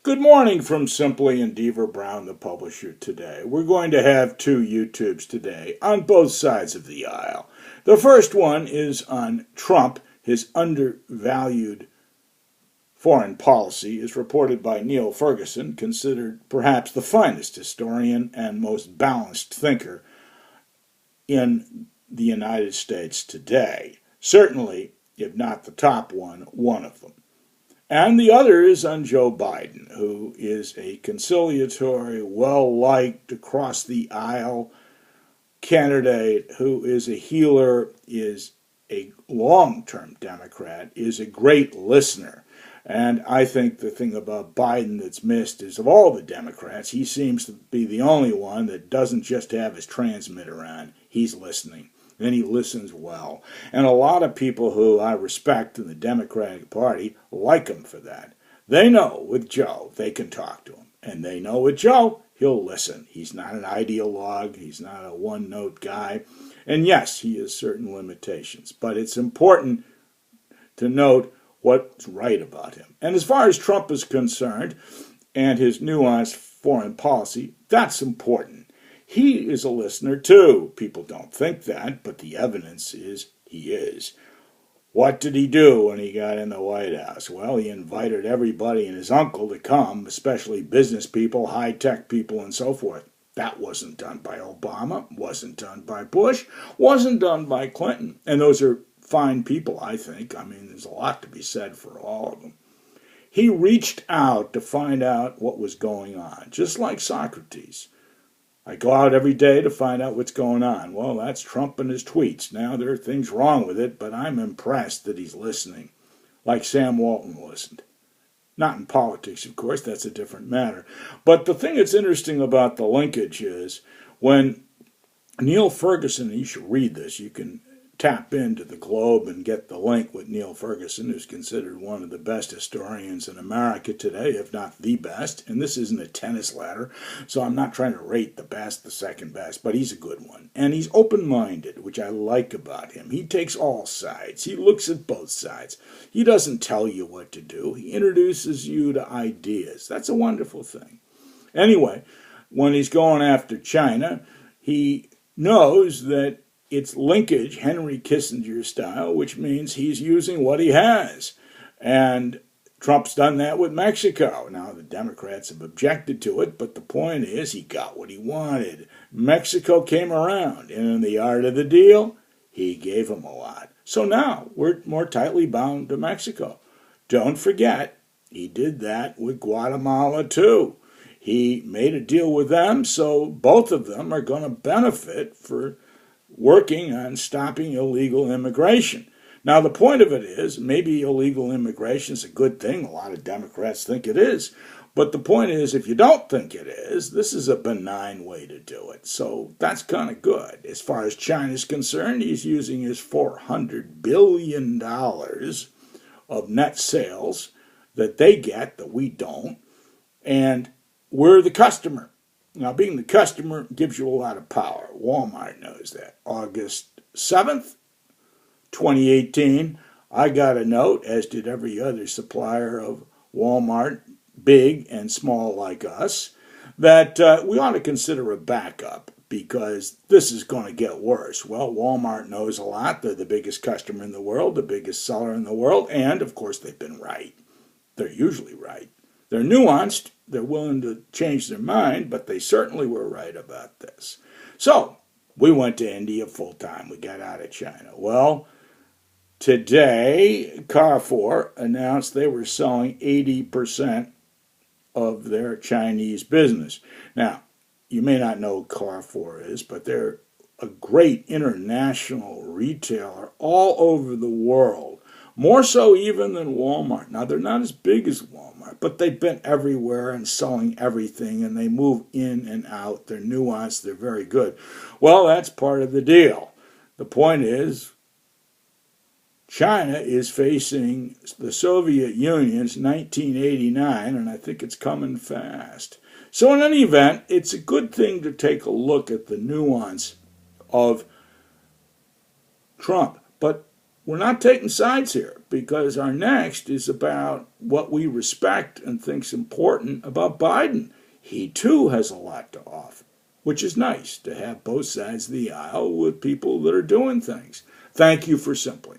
Good morning from Simply and Deaver Brown, the publisher, today. We're going to have two YouTubes today on both sides of the aisle. The first one is on Trump, his undervalued foreign policy, is reported by Niall Ferguson, considered perhaps the finest historian and most balanced thinker in the United States today. Certainly, if not the top one of them. And the other is on Joe Biden, who is a conciliatory, well-liked, across-the-aisle candidate who is a healer, is a long-term Democrat, is a great listener. And I think the thing about Biden that's missed is of all the Democrats, he seems to be the only one that doesn't just have his transmitter on. He's listening. And he listens well. And a lot of people who I respect in the Democratic Party like him for that. They know with Joe they can talk to him. And they know with Joe he'll listen. He's not an ideologue. He's not a one-note guy. And yes, he has certain limitations. But it's important to note what's right about him. And as far as Trump is concerned and his nuanced foreign policy, that's important. He is a listener too. People don't think that, but the evidence is he is. What did he do when he got in the White House? Well, he invited everybody and his uncle to come, especially business people, high-tech people, and so forth. That wasn't done by Obama, wasn't done by Bush, wasn't done by Clinton. And those are fine people, I think. I mean, there's a lot to be said for all of them. He reached out to find out what was going on, just like Socrates. I go out every day to find out what's going on. Well, that's Trump and his tweets. Now, there are things wrong with it, but I'm impressed that he's listening, like Sam Walton listened. Not in politics, of course, that's a different matter. But the thing that's interesting about the linkage is when Niall Ferguson, and you should read this, you can tap into the Globe and get the link with Niall Ferguson, who's considered one of the best historians in America today, if not the best. And this isn't a tennis ladder, so I'm not trying to rate the best, the second best, but he's a good one. And he's open-minded, which I like about him. He takes all sides. He looks at both sides. He doesn't tell you what to do. He introduces you to ideas. That's a wonderful thing. Anyway, when he's going after China, he knows that it's linkage, Henry Kissinger style, which means he's using what he has. And Trump's done that with Mexico. Now, the Democrats have objected to it, but the point is he got what he wanted. Mexico came around, and in the art of the deal, he gave them a lot. So now we're more tightly bound to Mexico. Don't forget, he did that with Guatemala too. He made a deal with them, so both of them are going to benefit for working on stopping illegal immigration. Now, the point of it is, maybe illegal immigration is a good thing. A lot of Democrats think it is. But the point is, if you don't think it is, this is a benign way to do it. So that's kind of good. As far as China's concerned, he's using his $400 billion of net sales that they get, that we don't, and we're the customer. Now, being the customer gives you a lot of power. Walmart knows that. August 7th, 2018, I got a note, as did every other supplier of Walmart, big and small like us, that we ought to consider a backup because this is going to get worse. Well, Walmart knows a lot. They're the biggest customer in the world, the biggest seller in the world, and, of course, they've been right. They're usually right. They're nuanced. They're willing to change their mind, but they certainly were right about this. So we went to India full time. We got out of China. Well, today, Carrefour announced they were selling 80% of their Chinese business. Now, you may not know who Carrefour is, but they're a great international retailer all over the world. More so even than Walmart. Now, they're not as big as Walmart, but they've been everywhere and selling everything, and they move in and out. They're nuanced. They're very good. Well, that's part of the deal. The point is, China is facing the Soviet Union's 1989, and I think it's coming fast. So in any event, it's a good thing to take a look at the nuance of Trump. But we're not taking sides here, because our next is about what we respect and think's important about Biden. He too has a lot to offer, which is nice to have both sides of the aisle with people that are doing things. Thank you for Simply.